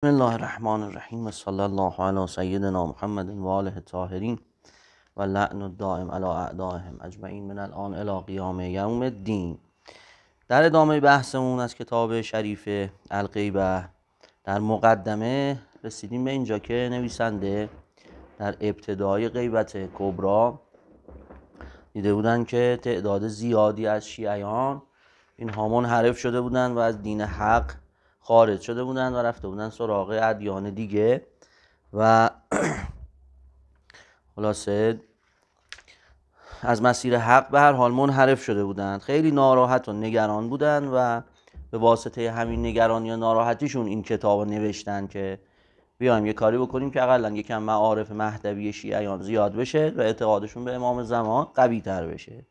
بسم الله الرحمن الرحیم و صلی الله علی سیدنا محمد و آله الطاهرین و لعن الدائم علی اعدائهم اجمعین من الان الی قیام یوم الدین. در ادامه بحثمون از کتاب شریف الغیبه در مقدمه رسیدیم به اینجا که نویسنده در ابتدای غیبت کبری دیده بودن که تعداد زیادی از شیعیان اینها منحرف شده بودن و از دین حق خارج شده بودن و رفته بودن سراغ ادیان دیگه و خلاصه از مسیر حق به هر حال منحرف شده بودند. خیلی ناراحت و نگران بودن و به واسطه همین نگرانی و ناراحتیشون این کتاب نوشتن که بیایم یه کاری بکنیم که اقلا یکم معارف مهدوی شیعیان زیاد بشه و اعتقادشون به امام زمان قوی تر بشه.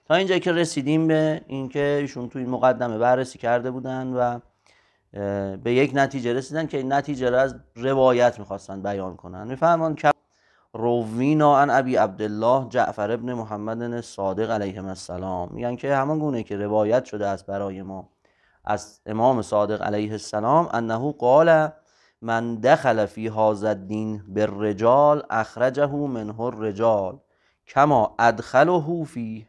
تا اینجا که رسیدیم به اینکه ایشون تو این مقدمه بررسی کرده بودن و به یک نتیجه رسیدن که این نتیجه را از روایت میخواستن بیان کنن. میفرمان که روینا عن ابی عبدالله جعفر ابن محمد الصادق علیه السلام، میگن که همان گونه که روایت شده است برای ما از امام صادق علیه السلام انه قال من دخل فی هذا الدین بالرجال اخرجه منه الرجال کما ادخله فیه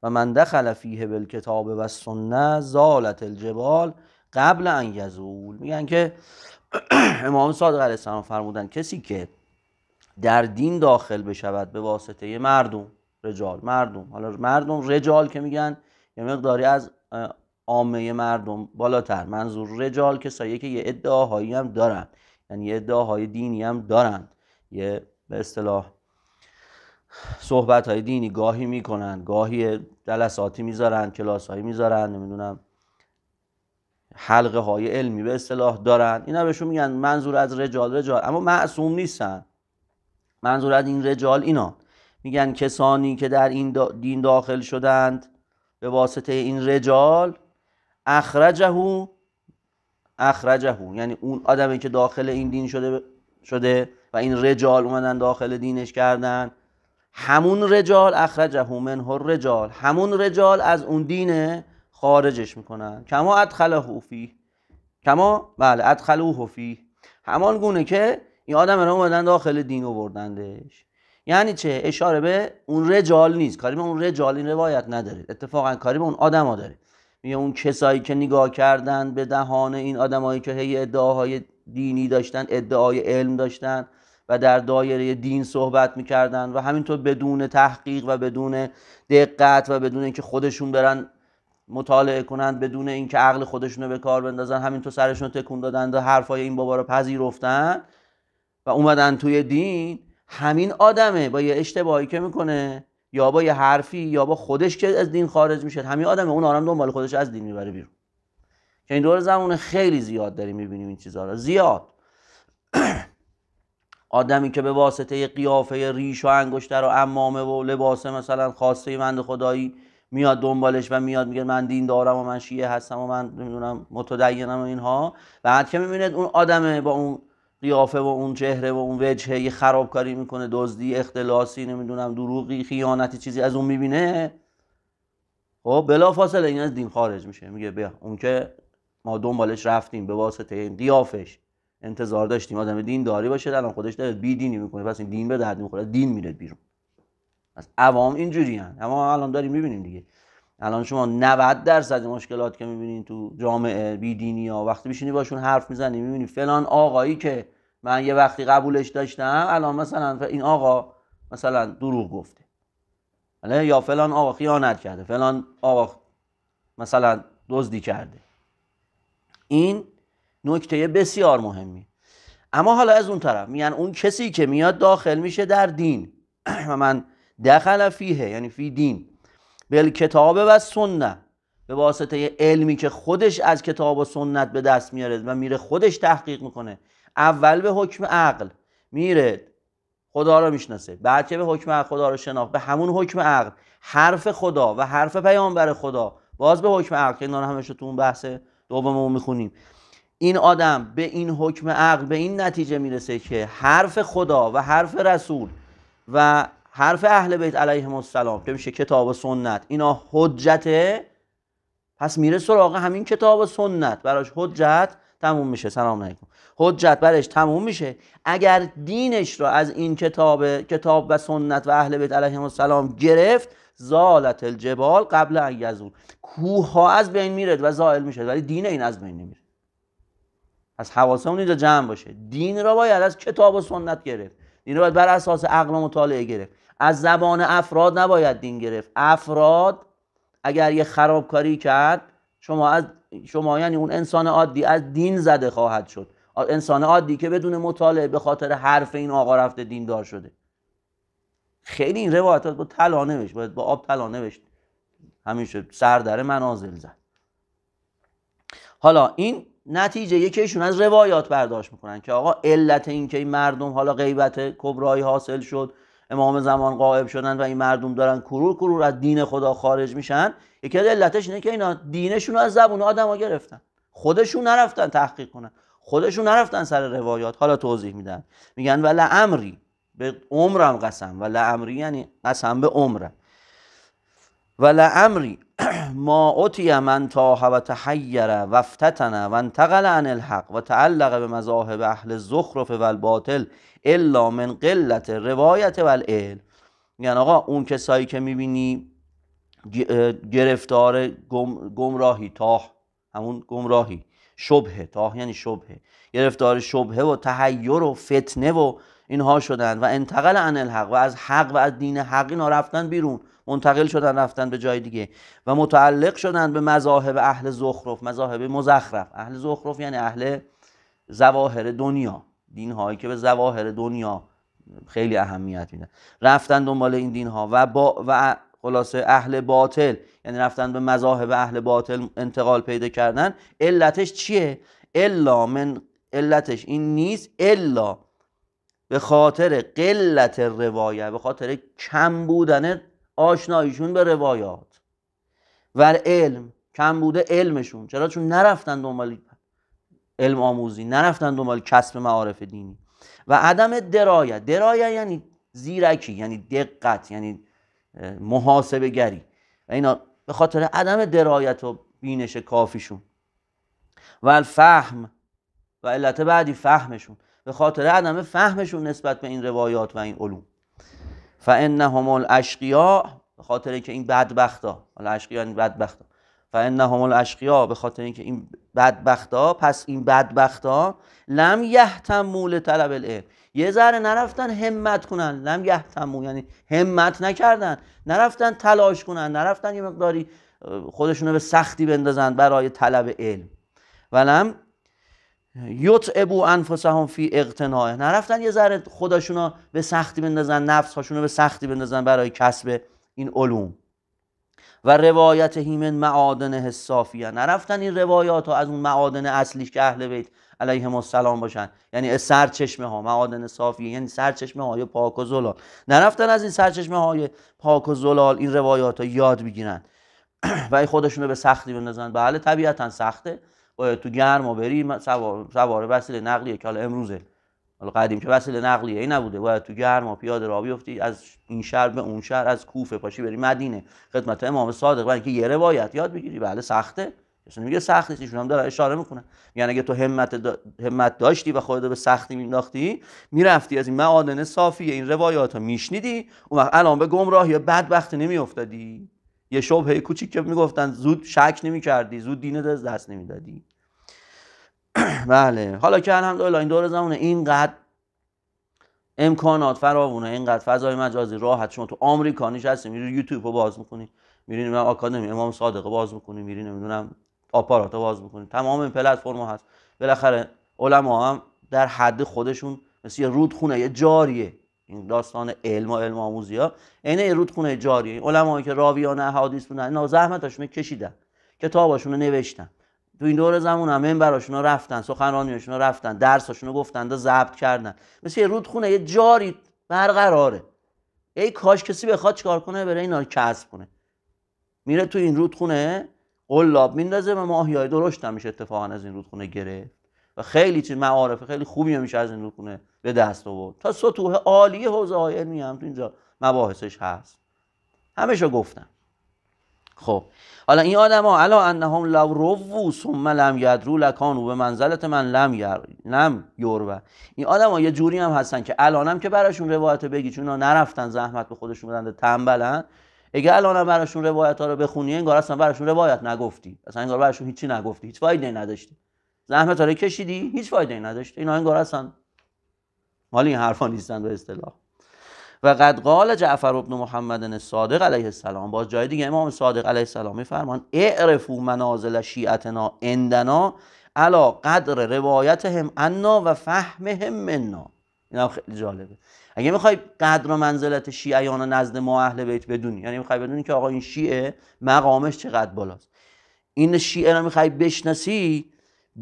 و من دخل فیه بالکتاب و السنه زالت الجبال قبل ان یزول. میگن که امام صادق علیه السلام فرمودن کسی که در دین داخل بشود به واسطه مردم، رجال، حالا مردم رجال که میگن یه مقداری از عامه مردم بالاتر، منظور رجال کسایی که یه ادعاهایی هم دارن، یعنی یه ادعاهای دینی هم دارن، یه به اصطلاح صحبت‌های دینی گاهی میکنن، گاهی جلساتی میذارن، کلاس‌هایی میذارن، نمیدونم حلقه های علمی به اصطلاح دارن، اینا بهشون میگن منظور از رجال، اما معصوم نیستن. منظور از این رجال اینا میگن کسانی که در این دین داخل شدند به واسطه این رجال اخرجه، یعنی اون آدمی که داخل این دین شده و این رجال اومدن داخل دینش کردن، همون رجال اخرجه منه الرجال، همون رجال از اون دین خارجش میکنن. کما ادخلوه فیه، همان گونه که این آدم رو اومدن داخل دین آوردندش. یعنی چه؟ اشاره به اون رجال نیست، کاری به اون رجال این روایت نداره، اتفاقا کاری به اون آدما داره. میگه اون کسایی که نگاه کردن به دهان این آدمایی که هی ادعاهای دینی داشتن، ادعای علم داشتن و در دایره دین صحبت میکردن و همینطور بدون تحقیق و بدون دقت و بدون اینکه خودشون برن مطالعه کنند، بدون اینکه عقل خودشونو به کار بندازن، همینطور سرشون تکون دادن و حرفای این بابا رو پذیرفتن و اومدن توی دین. همین آدمه با یه اشتباهی که میکنه یا با یه حرفی یا با خودش که از دین خارج میشه، همین آدمه اون آدم دنبال خودش از دین میبره بیرون. که این دور زمان خیلی زیاد داریم میبینیم این چیزا رو، زیاد. آدمی که به واسطه قیافه ریش و انگشتر و عمامه و لباس مثلا خاصه بنده خدایی میاد دنبالش و میاد میگه من دین دارم و من شیعه هستم و من نمیدونم متدینم و اینها، بعد که میبینید اون آدمه با اون قیافه و اون چهره و اون وجهه یه خرابکاری میکنه، دزدی، اختلاسی، نمیدونم دروغی، خیانتی، چیزی از اون میبینه، خب بلافاصله این از دین خارج میشه. میگه بیا اون که ما دنبالش رفتیم به واسطه این قیافش انتظار داشتیم آدم دین داری باشه، الان خودش داره بی دینی میکنه، پس این دین به درد میخوره، دین میره بیرون. از عوام اینجوری هن. اما الان داریم میبینیم دیگه، الان شما 90% مشکلات که میبینین تو جامعه بیدینی ها وقتی بشینی باشون حرف میزنی میبینی فلان آقایی که من یه وقتی قبولش داشتم الان مثلا این آقا مثلا دروغ گفته، یا فلان آقا خیانت کرده، فلان آقا مثلا دزدی کرده. این نکته بسیار مهمی. اما حالا از اون طرف میگن اون کسی که میاد داخل میشه در دین و من دخل فیه یعنی فی دین بالکتاب و سنت، به واسطه علمی که خودش از کتاب و سنت به دست میاره و میره خودش تحقیق میکنه، اول به حکم عقل میره خدا رو میشناسه، بعد که به حکم عقل خدا رو شناخت، به همون حکم عقل حرف خدا و حرف پیامبر خدا باز به حکم عقل که اینا همش تو اون بحث دوممون میخونیم، این آدم به این حکم عقل به این نتیجه میرسه که حرف خدا و حرف رسول و حرف اهل بیت علیهم السلام که میشه کتاب و سنت اینا حجته، پس میره سراغ همین کتاب و سنت، براش حجت تموم میشه. سلام علیکم. حجت برش تموم میشه. اگر دینش را از این کتاب و سنت و اهل بیت علیهم السلام گرفت، زالت الجبال قبل ان یزول، کوه ها از بین میره و زائل میشه، ولی دین این از بین نمیره. از حواسمون اینجا جمع باشه، دین را باید از کتاب و سنت گرفت، دین را باید بر اساس عقل و مطالعه گرفت. از زبان افراد نباید دین گرفت. افراد اگر یه خرابکاری کرد، شما یعنی اون انسان عادی از دین زده خواهد شد. انسان عادی که بدون مطالعه به خاطر حرف این آقا رفته دیندار شده. خیلی این روایات با طلا نوشت، باید با آب طلا نوشت، همیشه سر در منازل زد. حالا این نتیجه یکیشون از روایات برداشت میکنن که آقا علت این که این مردم حالا غیبت کبرایی حاصل شد، امام زمان غائب شدن و این مردم دارن کرور از دین خدا خارج میشن، یکی از علتش اینه که اینا دینشون رو از زبون آدما گرفتن، خودشون نرفتن تحقیق کنن، خودشون نرفتن سر روایات. حالا توضیح میدن، میگن ولا امری، به عمرم قسم، ولا امری یعنی قسم به عمرم، ولا امری ما اتی من تاه و تحیر و افتتن و انتقل عن الحق و تعلق به مذاهب اهل الزخرف و الباطل الا من قلت روایت و العلم. یعنی آقا اون کسایی که میبینی گرفتار گمراهی، تاه همون گمراهی، شبهه، تاه یعنی شبهه، گرفتار شبهه و تحیر و فتنه و اینها شدن و انتقل عن الحق، و از حق و از دین حق اینا رفتن بیرون، منتقل شدن رفتن به جای دیگه و متعلق شدن به مذاهب اهل زخرف، مذاهب مزخرف. اهل زخرف یعنی اهل ظواهر دنیا، دین هایی که به ظواهر دنیا خیلی اهمیت میدن، رفتن دنبال این دین ها. و خلاصه اهل باطل یعنی رفتن به مذاهب اهل باطل انتقال پیدا کردن. علتش چیه؟ علتش این نیست الا به خاطر قلت روایت، به خاطر کم بودن آشناییشون به روایات و علم، کم بوده علمشون. چرا؟ چون نرفتن دنبال علم آموزی، نرفتن دنبال کسب معارف دینی. و عدم درایت یعنی زیرکی، یعنی دقت، یعنی محاسبه گری، و اینا به خاطر عدم درایت و بینش کافیشون. و الفهم، و علت بعدی فهمشون، به خاطر عدم فهمشون نسبت به این روایات و این علوم. فانهم الاشقیاء، به خاطر اینکه این بدبختا، الاشقیاء یعنی بدبختا، فانهم الاشقیاء، به خاطر اینکه این بدبختا، پس این بدبختا لم یهتموا لطلب العلم، یه ذره نرفتن همت کنن، لم یهتموا یعنی همت نکردن، نرفتن تلاش کنن، نرفتن یه مقداری خودشونو به سختی بندازن برای طلب علم. ولم یتعبوا انفسهم فی اقتناع، نرفتن یه ذره خودشونو به سختی بندازن، نفسهاشونو به سختی بندازن برای کسب این علوم. و روایت من معادن الصافیه، نرفتن این روایات ها از اون معادن اصلیش که اهل بیت علیهم السلام باشن، یعنی سرچشمه ها، معادن صافیه یعنی سرچشمه های پاک و زلال، نرفتن از این سرچشمه های پاک و زلال این روایات ها یاد بگیرن و خودشونو به سختی بندازن. بله طبیعتا سخته، باید تو گرما بری سوار وسیله نقلیه که حالا امروزه، حالا قدیم که وسیله نقلیه ای نبوده، باید تو گرما پیاده راه بیفتی از این شهر به اون شهر، از کوفه پاشی بری مدینه خدمت امام صادق برای اینکه یه روایت یاد بگیری. بله سخته، کسی نمیگه سخت نیست، ایشون هم داره اشاره میکنه، یعنی اگه تو همت داشتی و خودت به سختی مینداختی، میرفتی از این معادن صافی این روایات ها میشنیدی، اون وقت الان به گمراهی بدبختی نمیافتادی، یه شبهه کوچیک که میگفتن زود شک نمیکردی، زود دینت از دست نمیدادی. بله حالا که الحمدلله این دور زمانه اینقدر امکانات فراوونه، اینقدر فضای مجازی راحت، شما تو آمریکا نشستی میری یوتیوب رو باز میکنی، میری نمیدونم آکادمی امام صادق باز میکنی، میری نمیدونم آپارات رو باز میکنی، تمام این پلتفرم هست. بالاخره علما هم در حد خودشون مثل یه رودخونه جاریه، این داستان علم و علم آموزی ها اینه یه رودخونه جاریه. علمایی که راویان احادیث بودن اینا زحمتاشون کشیدن، کتاباشون رو نوشتن، تو این دور زمان هم منبراشون رو رفتن، سخنرانیاشون رو رفتن، درساشون رو گفتن و ضبط کردن، مثل یه رودخونه یه جاری برقراره. ای کاش کسی بخواد چیکار کنه، بره اینا رو کسب کنه، میره تو این رودخونه قلاب میندازه و ماهیای درشت هم میشه اتفاقا از این رودخونه گرفت و خیلی چیز معارف خیلی خوبی میشه از این رودخونه به دست آورد. تا سطوح عالی حوزه های علمی هم تو اینجا مباحثش هست، همشو گفتم. خب حالا این آدما الا انهم لو رو ثم لم یدروا لکانوا به منزلت من لم یروا. این آدما یه جوری هم هستن که الانم که براشون روایت بگی، چون نرفتن زحمت به خودشون بدن، تنبلن. اگه الانم براشون روایت ها رو بخونی انگار اصلا براشون روایت نگفتی، اصلا انگار براشون هیچی نگفتی، هیچ فایده نداشتی، زحمت ها رو کشیدی هیچ فایده نداشت. اینا انگار اصلا مال این حرفا نیستن به اصطلاح. و قد قال جعفر بن محمد الصادق علیه السلام، باز جای دیگه امام صادق علیه السلام میفرمان اعرفوا منازل شیعتنا عندنا علی قدر روایتهم عنا و فهمهم منا. این هم خیلی جالبه. اگه میخوای قدر و منزلت شیعیان نزد ما اهل بیت بدونی، یعنی میخوای بدونی که آقا این شیعه مقامش چقدر بالاست، این شیعه رو میخوای بشناسی،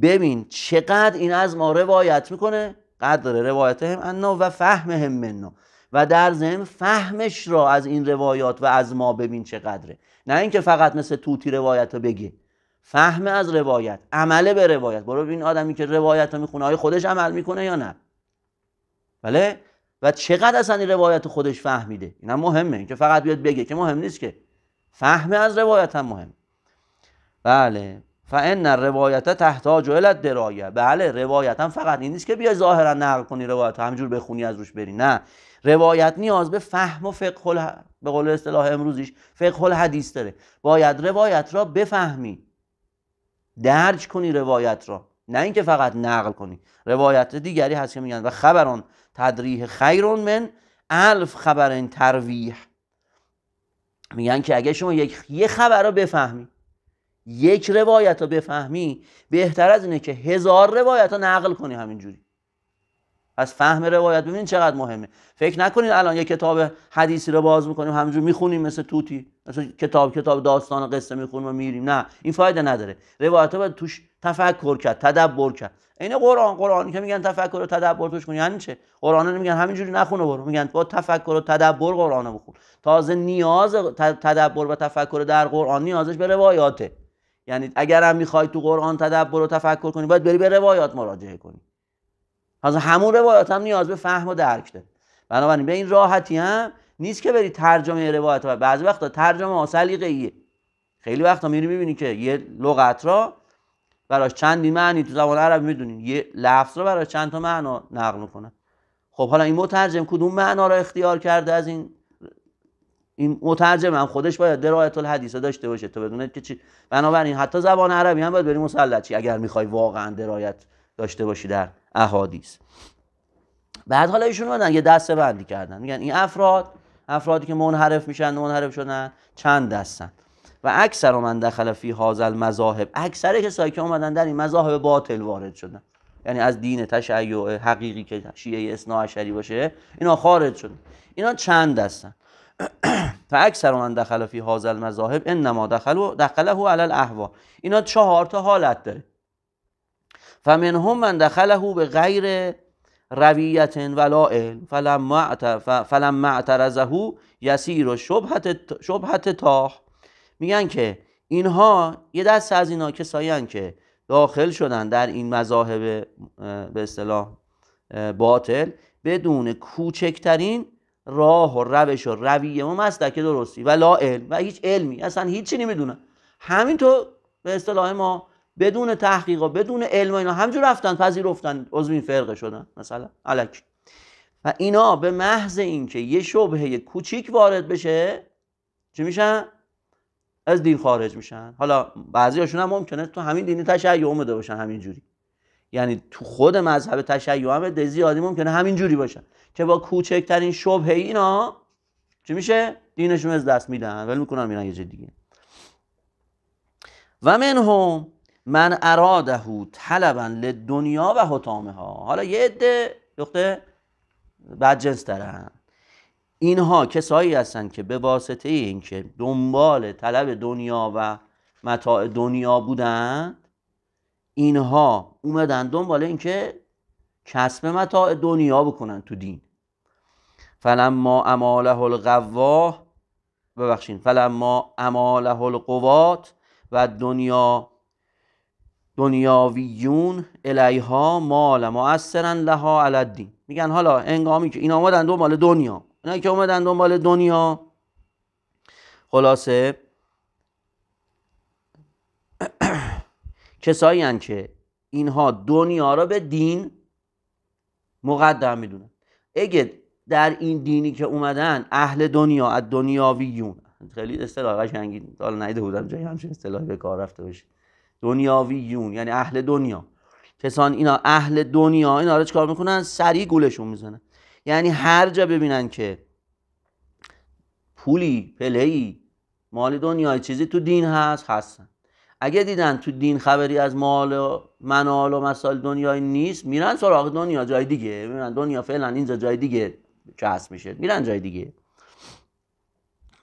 ببین چقدر این از ما روایت میکنه، قدر روایتهم عنا و فهمهم منا، و در ضمن فهمش را از این روایات و از ما ببین چقدره. نه اینکه فقط مثل توتی روایت رو بگه، فهم از روایت، عمل به روایت. برو ببین آدمی که روایت رو میخونه آیا خودش عمل میکنه یا نه، بله، و چقدر اصلا این روایت خودش فهمیده. این هم مهمه، اینکه فقط بیاد بگه که مهم نیست، که فهم از روایت هم مهم. بله، فان الروایت تحتاج الی الدرایه. بله، روایت هم فقط این نیست که بیای ظاهرا نقل کنی روایت همینجور بخونی از روش بری، نه، روایت نیاز به فهم و فقه به قول اصطلاح امروزیش فقه الحدیث داره. باید روایت را بفهمی، درج کنی روایت را، نه اینکه فقط نقل کنی. روایت دیگری هست که میگن و خبران تدریح خیر من الف خبر ترویح. میگن که اگه شما یه خبر رو بفهمی، یک روایت رو بفهمی، بهتر از اینه که 1000 روایت رو نقل کنی همینجوری. از فهم روایت ببینید چقدر مهمه. فکر نکنید الان یک کتاب حدیثی رو باز میکنیم همینجور میخونیم مثل توتی، مثل کتاب داستان و قصه میخونیم و میریم، نه، این فایده نداره. روایت ها باید توش تفکر کرد، تدبر کرد. این قرآنی که میگن تفکر و تدبر توش کنی، یعنی چه؟ قرآن نمیگن همینجوری نخونه برو، میگن با تفکر و تدبر قرآن رو بخون. تازه نیاز تدبر و تفکر در قرآن نیازش به روایاته. یعنی اگر هم میخوای تو قرآن تدبر و تفکر کنی، باید بری به روایات مراجعه کنی. حالا همون روایات هم نیاز به فهم و درک داره. بنابراین به این راحتی هم نیست که بری ترجمه روایت ها. بعضی وقتا ترجمه سلیقه‌ایه. خیلی وقتا میری میبینی که یه لغت را براش چندین معنی تو زبان عربی میدونین، یه لفظ رو براش چند تا معنا نقل میکنن. خب حالا این مترجم کدوم معنا رو اختیار کرده از این مترجم هم خودش باید درایت الحدیث داشته باشه تا بدونه که چی. بنابراین حتی زبان عربی هم باید بری مسلط شی اگر میخوای واقعا درایت داشته باشی در احادیث. بعد حالا ایشون اومدن یه دسته بندی کردن، میگن این افرادی که منحرف شدن چند دستن. و اکثر من دخل فی هذا المذاهب، اکثر کسایی که اومدن در این مذاهب باطل وارد شدن، یعنی از دین تشیع حقیقی که شیعه اثناعشری باشه، اینا خارج شدن. اینا چند دستن. فاکثر من دخل فی هذا المذاهب انما دخله علی الاهوا. اینا 4 تا حالت داره. فمنهم من دخله به غیر رویت ولا علم فلما اعترضه یسیر شبهت تاه. میگن که اینها یه دسته از اینا کسایی هستند که داخل شدن در این مذاهب به اصطلاح باطل بدون کوچکترین راه و روش و رویه و مسلک درستی و لا علم، و هیچ علمی، اصلا هیچی نمیدونن، همینطور به اصطلاح ما بدون تحقیق و بدون علم و اینا همینجور رفتن پذیرفتن عضو این فرقه شدن مثلا الکی. و اینا به محض اینکه یه شبهه کوچیک وارد بشه چی میشن؟ از دین خارج میشن. حالا بعضی هاشون هم ممکنه تو همین دین تشیع اومده باشن همینجوری، یعنی تو خود مذهب تشیع هم زیادی ممکنه همینجوری باشن که با کوچکترین شبهه اینا چی میشه؟ دینشون از دست میدن، ولی میکنن میرن یه جای دیگه. و منهم من اراده طلبا للدنیا و حطامها. حالا یه عده نقطه بدجنس دارن. اینها کسایی هستن که به واسطه اینکه دنبال طلب دنیا و متاع دنیا بودن، اینها اومدن دنبال اینکه کسب متاع دنیا بکنن تو دین. فلما اماله القوات و دنیاویون الیها مال مؤثرا لها علی الدین. میگن حالا هنگامی که اینا اومدن دنبال دنیا، اینا که اومدن دنبال دنیا، خلاصه کسایی هستند که اینها دنیا را به دین مقدم میدونن. اگه در این دینی که اومدن اهل دنیا، از دنیاویون، خیلی اصطلاح قشنگی حالا نیده بودم جایی همچین اصطلاحی به کار رفته باشه، دنیاویون یعنی اهل دنیا. کسان اینا اهل دنیا اینا رو چیکار میکنن؟ سریع گولشون میزنن. یعنی هر جا ببینن که پولی، پلهی، مال دنیای چیزی تو دین هستن. اگه دیدن تو دین خبری از مال و منال و مسائل دنیای نیست، میرن سراغ دنیا جای دیگه. میرن دنیا فعلا اینجا جای دیگه کسب میشه، میرن جای دیگه.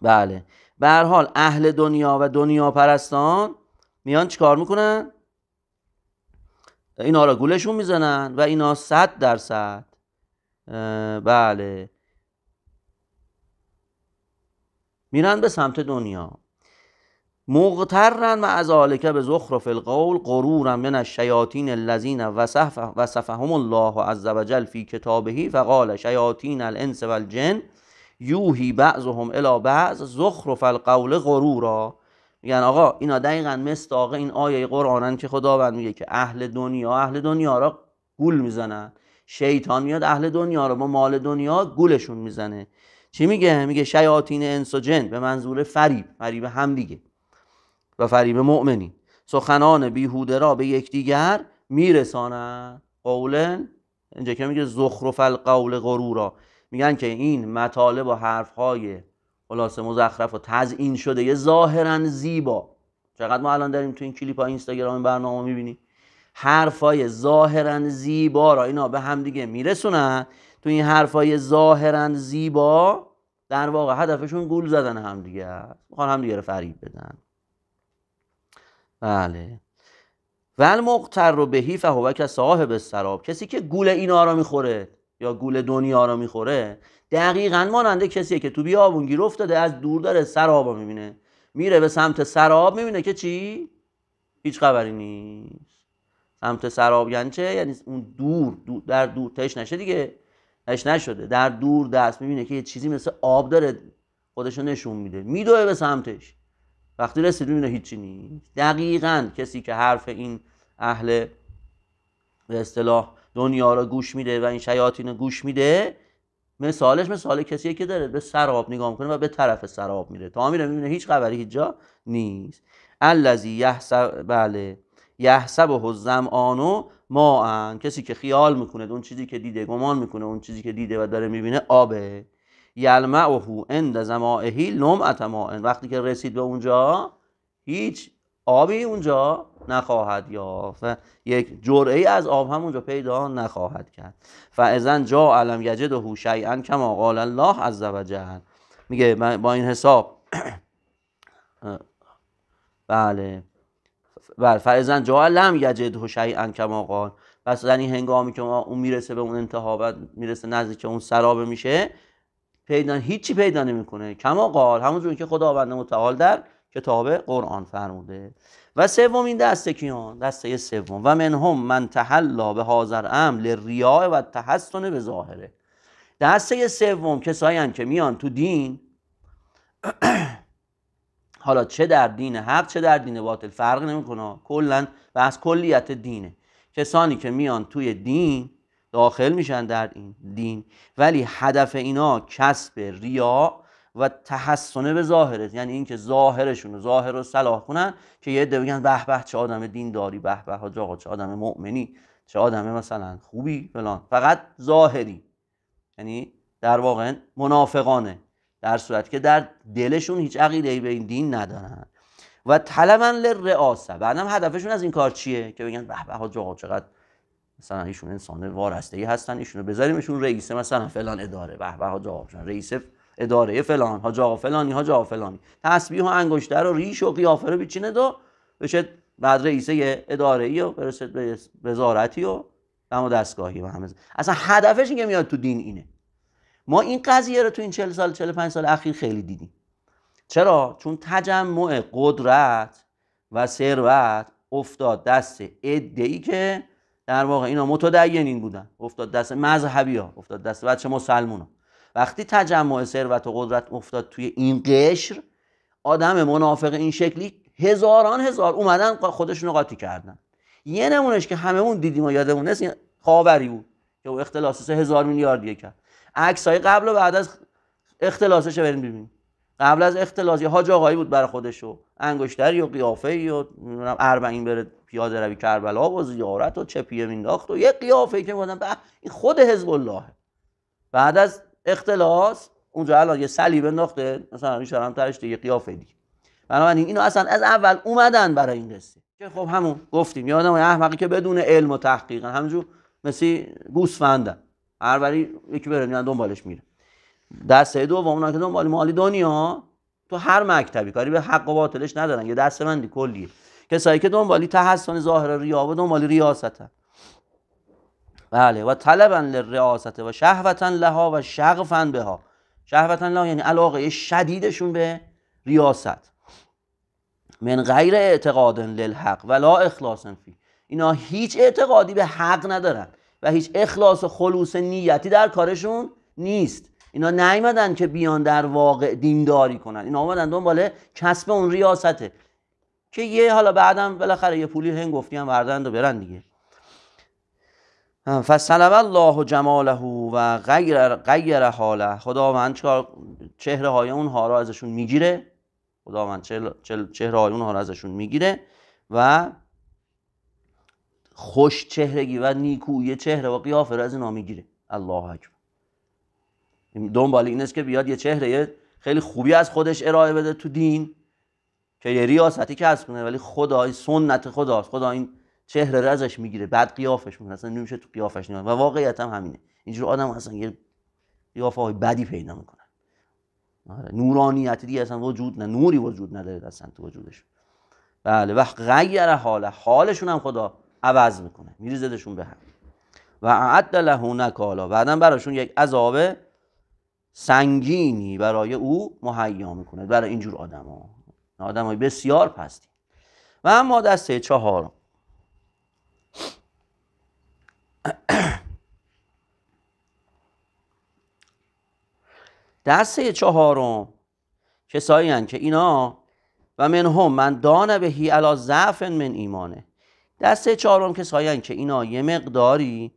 بله، به هر حال اهل دنیا و دنیا پرستان میان چیکار میکنن؟ اینا را گولشون میزنن و اینا 100% بله میرن به سمت دنیا. مغترن مع ذالک به زخرف القول غرورا من الشیاطین الذین وصفهم الله عز وجل فی کتابه فقال شیاطین الانس والجن یوحی بعضهم الی بعض زخرف القول غرورا. میگن آقا اینا دقیقاً مصداق این آیه قرآنن که خداوند میگه که اهل دنیا را گول میزنن. شیطان میاد اهل دنیا را با مال دنیا گولشون میزنه. چی میگه؟ میگه شیاطین انس و جن به منظور فریب هم دیگه و فریب مؤمنین، سخنان بیهوده را به یکدیگر میرسانن. قولن اینجا که میگه زخرف القول غرورا، میگن که این مطالب و حرفهای خلاصه مزخرف و تزیین شده یه ظاهرا زیبا. چقدر ما الان داریم تو این کلیپ ها اینستاگرام این برنامه میبینی حرفای ظاهرا زیبا را اینا به هم دیگه میرسونن. تو این حرفای ظاهرا زیبا در واقع هدفشون گول زدن هم دیگه است، میخوان هم دیگه رو فریب بدن. بله. ول مغتر رو بهی فهو که صاحب السراب، کسی که گول اینا رو میخوره یا گول دنیا رو میخوره دقیقاً ماننده کسیه که تو بیابون گیر افتاده، از دور داره سرابو میبینه، میره به سمت سراب، میبینه که چی؟ هیچ خبری نیست. سمت سراب یعنی چه؟ یعنی اون دور در دور تش نشه دیگه، تش نشده، در دور دست میبینه که یه چیزی مثل آب داره خودشو نشون میده، میدوه به سمتش. وقتی رسید میبینه هیچی نیست. دقیقاً کسی که حرف این اهل به اصطلاح دنیا رو گوش میده و این شیاطین رو گوش میده، مثالش مثال کسیه که داره به سراب نگاه میکنه و به طرف سراب میره، تا میره میبینه هیچ خبری هیچ جا نیست. الذی یحسب بله یحسبه الظمآن ماء، کسی که خیال میکنه اون چیزی که دیده، گمان میکنه اون چیزی که دیده و داره میبینه آبه. یلمعه عند ظمائه لمعة ماء، وقتی که رسید به اونجا هیچ آبی اونجا نخواهد یافت، یک جرعه از آب هم اونجا پیدا نخواهد کرد. فاذا جاء لم یجده شیئا کما قال الله عز وجل، میگه با این حساب بله فاذا جاء لم یجده شیئا کما قال، پس در این هنگامی که اون میرسه به اون انتها و میرسه نزدیک اون سرابه میشه، هیچی پیدا نمیکنه. کما قال، همونجور که خداوند متعال در کتاب قرآن فرموده. و سومین دسته کیان؟ دسته سوم و منهم من تحلا به هذا الامر للریاء و تحسن به ظاهره. دسته سوم کسایی هستند که میان تو دین حالا چه در دین حق چه در دین باطل فرق نمیکنه، کلا بحث کلیت دینه. کسانی که میان توی دین داخل میشن در این دین، ولی هدف اینا کسب ریا و تحسن به ظاهره، یعنی اینکه ظاهرشون ظاهر رو صلاح کنن که یه عده بگن به به چه آدم دینداری، به به حاج آقا چه آدم مؤمنی، چه آدم مثلا خوبی فلان، فقط ظاهری، یعنی در واقع منافقانه، در صورتی که در دلشون هیچ عقیده‌ای به این دین ندارن. و طلبا للرئاسه، بعدم هدفشون از این کار چیه؟ که بگن به به حاج آقا چقدر مثلا ایشون انسان وارسته‌ای هستن، ایشونو بذاریمشون رئیس مثلا فلان اداره، به به حاج آقا رئیس اداره فلان، حاج آقا فلانی، حاج آقا فلانی، تسبیح و انگشتر و ریش و قیافه رو بچینه دو بشه بعد رئیس اداره‌ای و برسه به وزارتی و دم دستگاهی و همه. اصلا هدفش اینه میاد تو دین اینه. ما این قضیه رو تو این 40 سال 45 سال اخیر خیلی دیدیم. چرا؟ چون تجمع قدرت و ثروت افتاد دست عده‌ای که در واقع اینا متدینین بودن، افتاد دست مذهبی‌ها، افتاد دست بچه مسلمونا. وقتی تجمع ثروت و قدرت افتاد توی این قشر، آدم منافق این شکلی هزاران هزار اومدن خودشونو قاطی کردن. یه نمونهش که هممون دیدیم و یادمون نیست، خاوری بود که او اختلاس 3000 میلیاردیه کرد. عکسای قبل و بعد از اختلاسش بریم ببینیم. قبل از اختلاس یه حاج آقایی بود برای خودش و انگشتری و قیافه‌ای و نمیدونم 40 بره پیاده روی کربلا و زیارت و چپیه مینداخت و یه قیافه‌ای که میگفتن این خود حزب الله. بعد از اختلاس اونجا الان یه صلیب انداخته مثلا ریشارم ترش یه قیافه دیگه. بنابراین اینو اصلا از اول اومدن برای این قصه که خب همون گفتیم یادم احمقی که بدون علم و تحقیق همونجور مثل گوسفنده هر وری یکی بره میاد دنبالش میره. دسته دوم اونا که دنبال مالی دنیا تو هر مکتبی کاری به حق و باطلش ندارن، یه دسته‌بندی کلیه. کسایی که دنبالی تحسن ظاهر ریا و دنبالی ریاستن. بله و طلبا للریاست و شهوتا لها و شغفا بها. شهوتا لها یعنی علاقه شدیدشون به ریاست. من غیر اعتقاد للحق ولا اخلاص فی. اینا هیچ اعتقادی به حق ندارن و هیچ اخلاص و خلوص نیتی در کارشون نیست. اینا نیومدن که بیان در واقع دینداری کنن، اینا اومدن دنبال کسب اون ریاسته که یه حالا بعدم بالاخره یه پولی هنگ گفتی هم بردند و برن دیگه. فسلب الله جماله و غیر حاله. خداوند چهره های اونها را ازشون میگیره، خداوند چهره های اونها را ازشون میگیره و خوش چهرگی و نیکویی چهره و قیافه را از اینا میگیره. الله اکبر. دنبال این است که بیاد یه چهره خیلی خوبی از خودش ارائه بده تو دین که یه ریاستی کسب کنه، ولی خدا سنت خداست، خدا این چهره را ازش میگیره، بعد قیافش میکنه، اصلا نمیشه تو قیافش نگاه. و واقعیت هم همینه، اینجور آدم اصلا یه قیافه های بدی پیدا میکنن. نورانیتی دیگه اصلا وجود نه، نوری وجود نداره اصلا تو وجودش. بله و غیر حالشون هم خدا عوض میکنه، میریزدشون به هم. و اعد له نکالا، بعدم براشون یک عذاب سنگینی برای او مهیا میکنه، برای اینجور آدمای بسیار پستی. و اما دسته چهارم دسته چهارم کسایی هستند که اینا و منهم من دان بهی علی ضعف من ایمانه. دسته چهارم کسایی هستند که اینا یه مقداری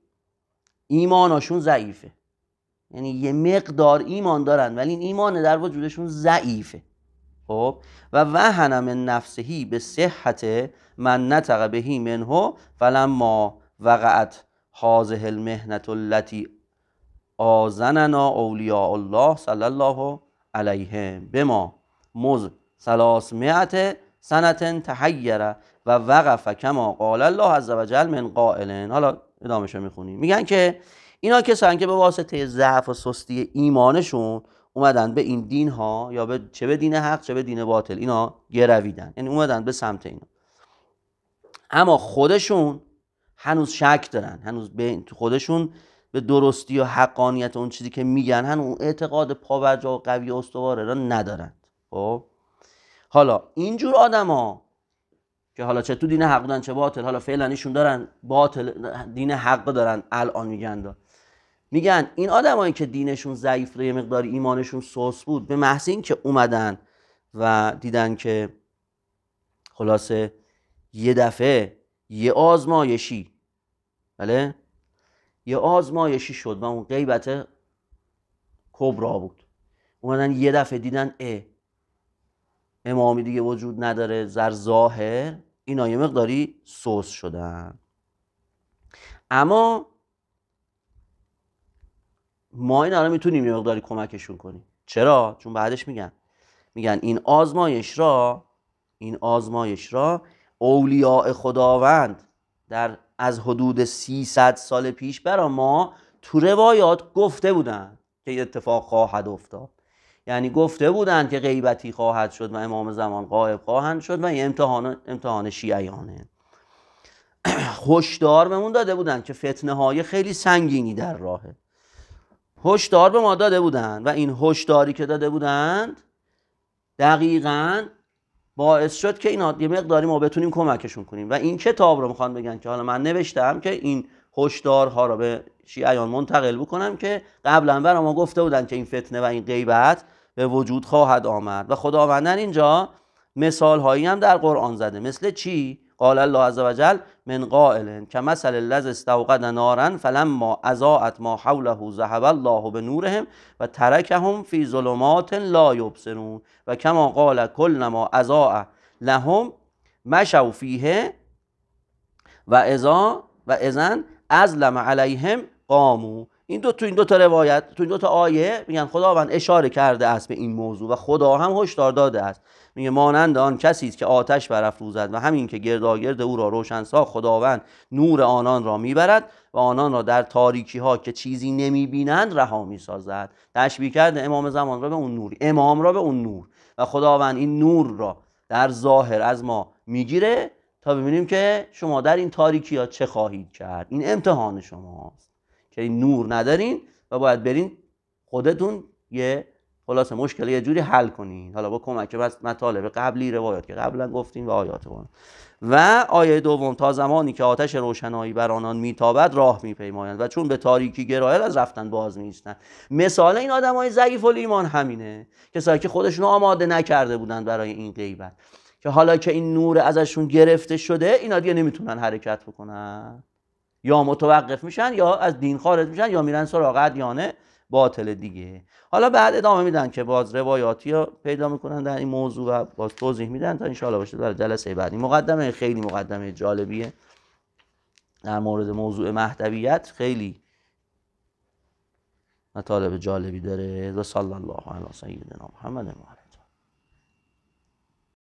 ایمانشون ضعیفه، یعنی یه مقدار ایمان دارن ولی این ایمان در وجودشون ضعیفه. خب و وهن من نفسهی به صحت من نطق بهی منه فلما وقعت هذه المحنة التي آذننا اولیاء الله صلی الله علیهم بما مذ 300 سنة تحیر و وقف کما قال الله عز وجل من قائل. حالا ادامهشو میخونیم. میگن که اینا کسانی که به واسطه ضعف و سستی ایمانشون اومدن به این دین ها یا چه به دین حق چه به دین باطل اینا گرویدن، یعنی اومدن به سمت اینا، اما خودشون هنوز شک دارن، هنوز به خودشون به درستی و حقانیت اون چیزی که میگن هنوز اعتقاد پابرجا و قوی و استواره را ندارن. خب حالا اینجور آدما که حالا چه تو دین حق دارن چه باطل، حالا فعلا ایشون دارن باطل دین حق دارن الان میگن این آدمایی که دینشون ضعیف و یه مقداری ایمانشون سوس بود، به محض این که اومدن و دیدن که خلاصه یه دفعه یه آزمایشی، بله یه آزمایشی شد و اون غیبت کبرا بود، اومدن یه دفعه دیدن امامی دیگه وجود نداره، در ظاهر اینا یه مقداری سوس شدن. اما ما اینا رو میتونیم یه مقداری کمکشون کنیم. چرا؟ چون بعدش میگن این آزمایش را اولیاء خداوند در از حدود 300 سال پیش برای ما تو روایات گفته بودن که اتفاق خواهد افتاد، یعنی گفته بودن که غیبتی خواهد شد و امام زمان غایب خواهند شد و این امتحان شیعیانه. هشدار بهمون داده بودن که فتنه های خیلی سنگینی در راهه، هشدار به ما داده بودن و این هشداری که داده بودند دقیقاً باعث شد که اینا یه مقداری ما بتونیم کمکشون کنیم. و این کتاب رو میخوان بگن که حالا من نوشتم که این هشدارها رو به شیعیان منتقل بکنم که قبلا برای ما گفته بودن که این فتنه و این غیبت به وجود خواهد آمد. و خداوندن اینجا مثال هایی هم در قرآن زده. مثل چی؟ قال الله عز وجل من قائل کمثل الذی استوقد نارا فلما اضاءت ما حوله ذهب الله بنورهم و ترکهم فی ظلمات لا یبصرون و کما قال کلما اضاء لهم مشوا فیه و اذن ازلم علیهم قاموا. این دو تا روایت، تو این دو تا آیه میگن خداوند اشاره کرده است به این موضوع و خدا هم هشدار داده است. میگه مانند آن کسی است که آتش برافروزد و همین که گرداگرد او را روشن ساخت، خداوند نور آنان را میبرد و آنان را در تاریکی ها که چیزی نمیبینند رها میسازد. تشبیه کرده امام زمان را به اون نور، امام را به اون نور، و خداوند این نور را در ظاهر از ما میگیره تا ببینیم که شما در این تاریکی ها چه خواهید کرد. این امتحان شماست که این نور ندارین و باید برین خودتون یه خلاصه مشکل یه جوری حل کنین، حالا با کمک مطالب قبلی، روایات که قبلا گفتیم و آیات قرآن. و آیه دوم تا زمانی که آتش روشنایی بر آنان میتابد راه میپیمایند و چون به تاریکی گرایند از رفتن باز میایستند. مثال این آدمای ضعیف الایمان همینه، کسایی که خودشون آماده نکرده بودن برای این غیبت، که حالا که این نور ازشون گرفته شده اینا دیگه نمیتونن حرکت بکنن، یا متوقف میشن یا از دین خارج میشن یا میرن سراغ ادیان باطل دیگه. حالا بعد ادامه میدن که باز روایاتی رو پیدا میکنن در این موضوع و باز توضیح میدن تا انشاءالله باشه برای جلسه بعدی. مقدمه خیلی مقدمه جالبیه در مورد موضوع مهدویت، خیلی مطالب جالبی داره. و صلی الله علی سیدنا محمد.